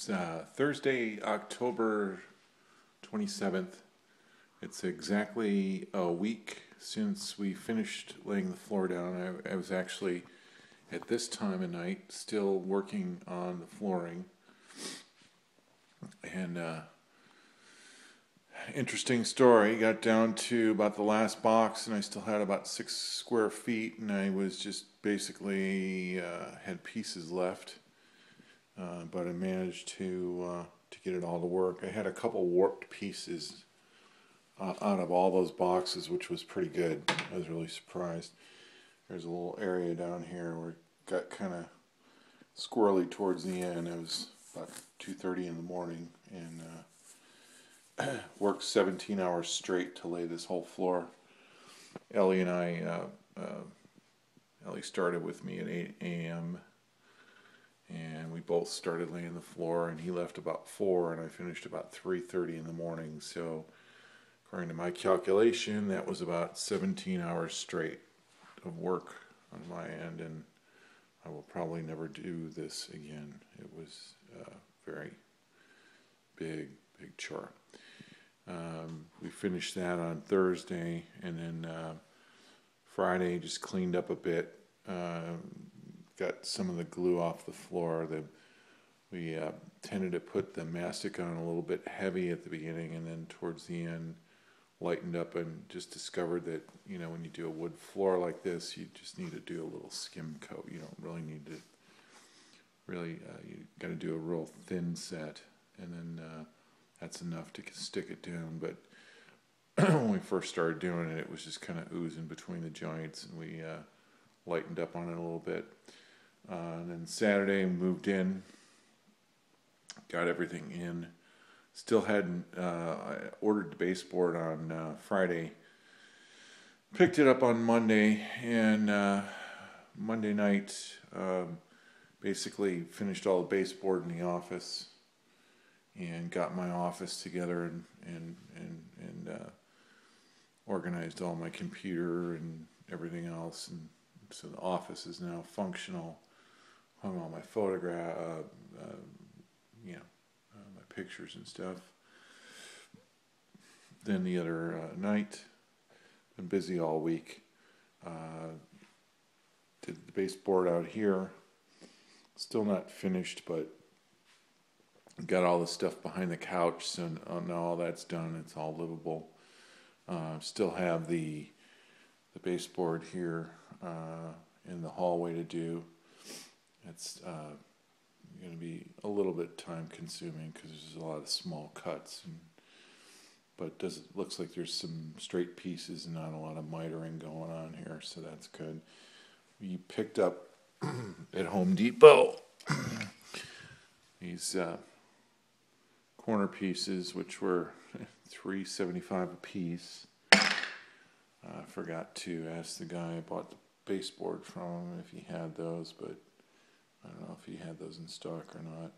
It's Thursday, October 27th. It's exactly a week since we finished laying the floor down. I was actually, at this time of night, still working on the flooring. And interesting story. Got down to about the last box, and I still had about 6 square feet, and I was just basically had pieces left. But I managed to get it all to work. I had a couple warped pieces out of all those boxes, which was pretty good. I was really surprised. There's a little area down here where it got kind of squirrely towards the end. It was about 2:30 in the morning, and worked 17 hours straight to lay this whole floor. Ellie and I, Ellie started with me at 8 a.m. and we both started laying the floor, and he left about 4, and I finished about 3:30 in the morning. So according to my calculation, that was about 17 hours straight of work on my end, and I will probably never do this again. It was a very big chore. We finished that on Thursday, and then Friday just cleaned up a bit. Got some of the glue off the floor. We tended to put the mastic on a little bit heavy at the beginning, and then towards the end lightened up, and just discovered that, you know, when you do a wood floor like this, you just need to do a little skim coat. You don't really need to you got to do a real thin set, and then that's enough to stick it down. But when we first started doing it, it was just kind of oozing between the joints, and we lightened up on it a little bit. And then Saturday moved in, got everything in. Still hadn't I ordered the baseboard on Friday. Picked it up on Monday, and Monday night basically finished all the baseboard in the office and got my office together and organized all my computer and everything else, and so the office is now functional. Hung all my my pictures and stuff. Then the other night, been busy all week. Did the baseboard out here. Still not finished, but got all the stuff behind the couch, so now all that's done. It's all livable. Still have the baseboard here in the hallway to do. It's going to be a little bit time consuming because there's a lot of small cuts, but it looks like there's some straight pieces and not a lot of mitering going on here, so that's good. We picked up at Home Depot these corner pieces, which were $3.75 a piece. I forgot to ask the guy I bought the baseboard from if he had those, but I don't know if he had those in stock or not.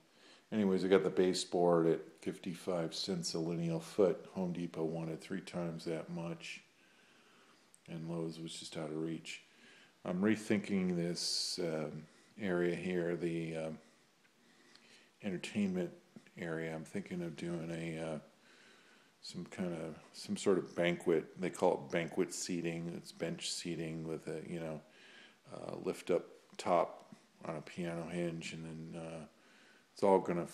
Anyways, I got the baseboard at 55 cents a lineal foot. Home Depot wanted 3 times that much, and Lowe's was just out of reach. I'm rethinking this area here, the entertainment area. I'm thinking of doing some sort of banquet. They call it banquet seating. It's bench seating with a lift up top on a piano hinge, and then it's all going to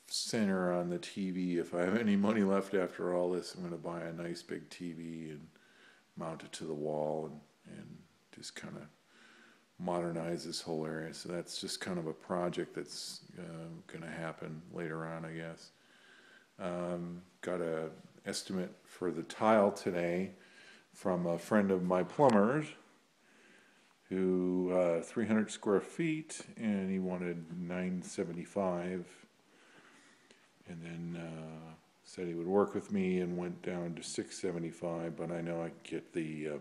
center on the TV. If I have any money left after all this, I'm going to buy a nice big TV and mount it to the wall, and just kind of modernize this whole area. So that's just kind of a project that's going to happen later on, I guess. Got an estimate for the tile today from a friend of my plumber's, who 300 square feet, and he wanted $975, and then said he would work with me, and went down to $675. But I know I could get the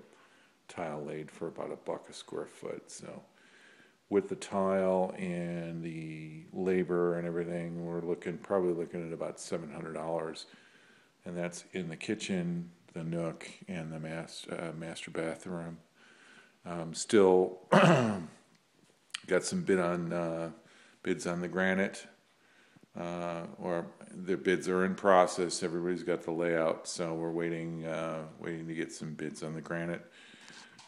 tile laid for about $1 a square foot. So with the tile and the labor and everything, we're probably looking at about $700, and that's in the kitchen, the nook, and the master bathroom. Still got some bids on the granite. or their bids are in process. Everybody's got the layout, so we're waiting to get some bids on the granite.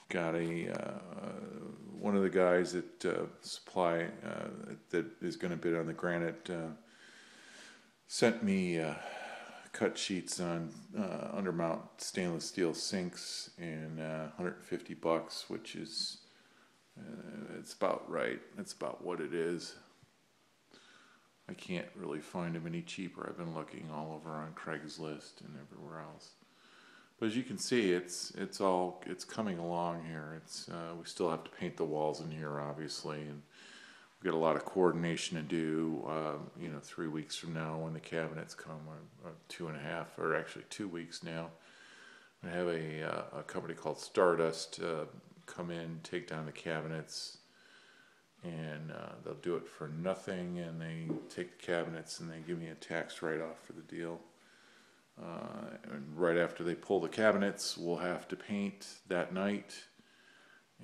Got one of the guys that supply that is going to bid on the granite sent me cut sheets on undermount stainless steel sinks and $150, which is it's about right. That's about what it is. I can't really find them any cheaper. I've been looking all over on Craigslist and everywhere else. But as you can see, it's coming along here. We still have to paint the walls in here, obviously, and we've got a lot of coordination to do. 3 weeks from now, when the cabinets come, or 2.5, or actually 2 weeks now, I have a company called Stardust come in, take down the cabinets, and they'll do it for nothing, and they take the cabinets and they give me a tax write-off for the deal. And right after they pull the cabinets, we'll have to paint that night,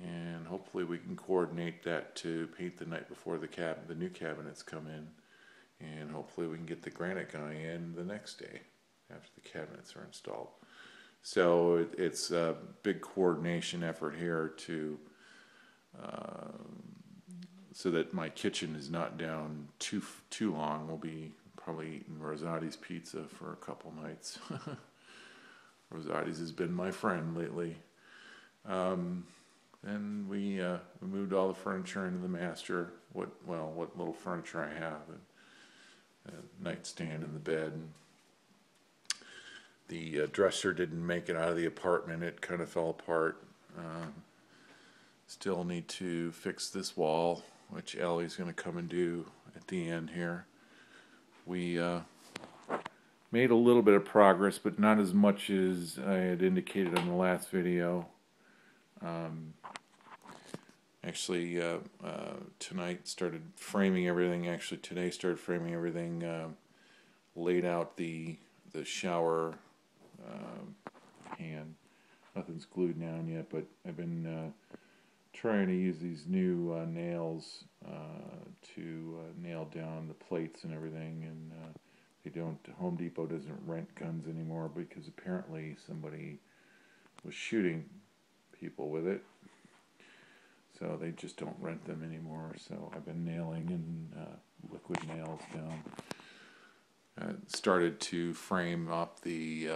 and hopefully we can coordinate that to paint the night before the new cabinets come in, and hopefully we can get the granite guy in the next day after the cabinets are installed. So it's a big coordination effort here to so that my kitchen is not down too long. We'll be probably eating Rosati's pizza for a couple nights. Rosati's has been my friend lately. Then we moved all the furniture into the master. What little furniture I have, and a nightstand and the bed. And the dresser didn't make it out of the apartment. It kind of fell apart. Still need to fix this wall, which Ellie's going to come and do at the end here. We made a little bit of progress, but not as much as I had indicated on the last video. Actually, tonight started framing everything. Actually, today started framing everything. Laid out the shower hand. Nothing's glued down yet, but I've been trying to use these new nails to nail down the plates and everything, and Home Depot doesn't rent guns anymore because apparently somebody was shooting people with it, so they just don't rent them anymore. So I've been nailing in liquid nails down. Started to frame up the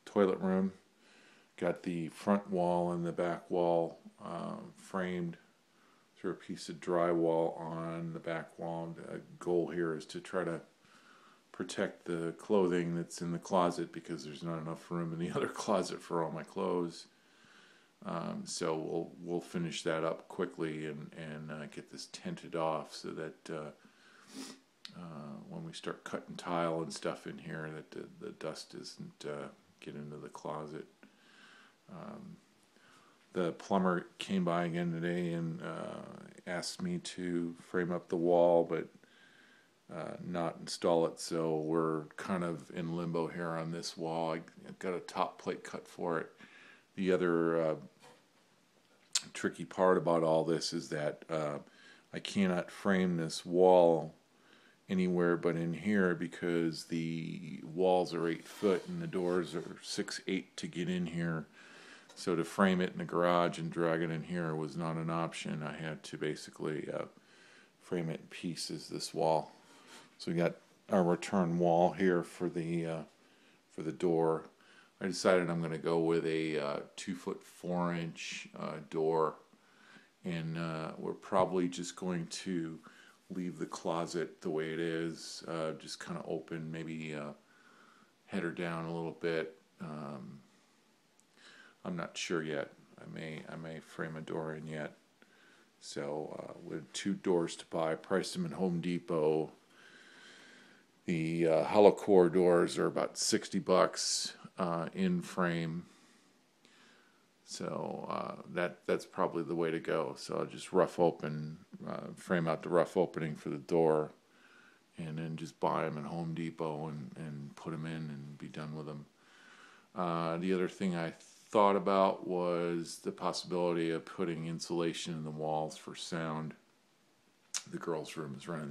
toilet room. Got the front wall and the back wall framed through a piece of drywall on the back wall. The goal here is to try to protect the clothing that's in the closet because there's not enough room in the other closet for all my clothes. So we'll finish that up quickly and get this tented off so that when we start cutting tile and stuff in here, that the dust doesn't get into the closet. The plumber came by again today and asked me to frame up the wall, but not install it. So we're kind of in limbo here on this wall. I've got a top plate cut for it. The other tricky part about all this is that I cannot frame this wall anywhere but in here because the walls are 8 foot and the doors are 6'8" to get in here. So to frame it in the garage and drag it in here was not an option. I had to basically frame it in pieces, this wall. So we got our return wall here for the door. I decided I'm going to go with a 2 foot 4 inch door, and we're probably just going to leave the closet the way it is, just kind of open, maybe head her down a little bit. I'm not sure yet. I may frame a door in yet. So with 2 doors to buy, priced them at Home Depot. The hollow core doors are about $60 in frame. So that's probably the way to go. So I'll just frame out the rough opening for the door, and then just buy them at Home Depot and put them in and be done with them. The other thing I thought about was the possibility of putting insulation in the walls for sound. The girls' room is running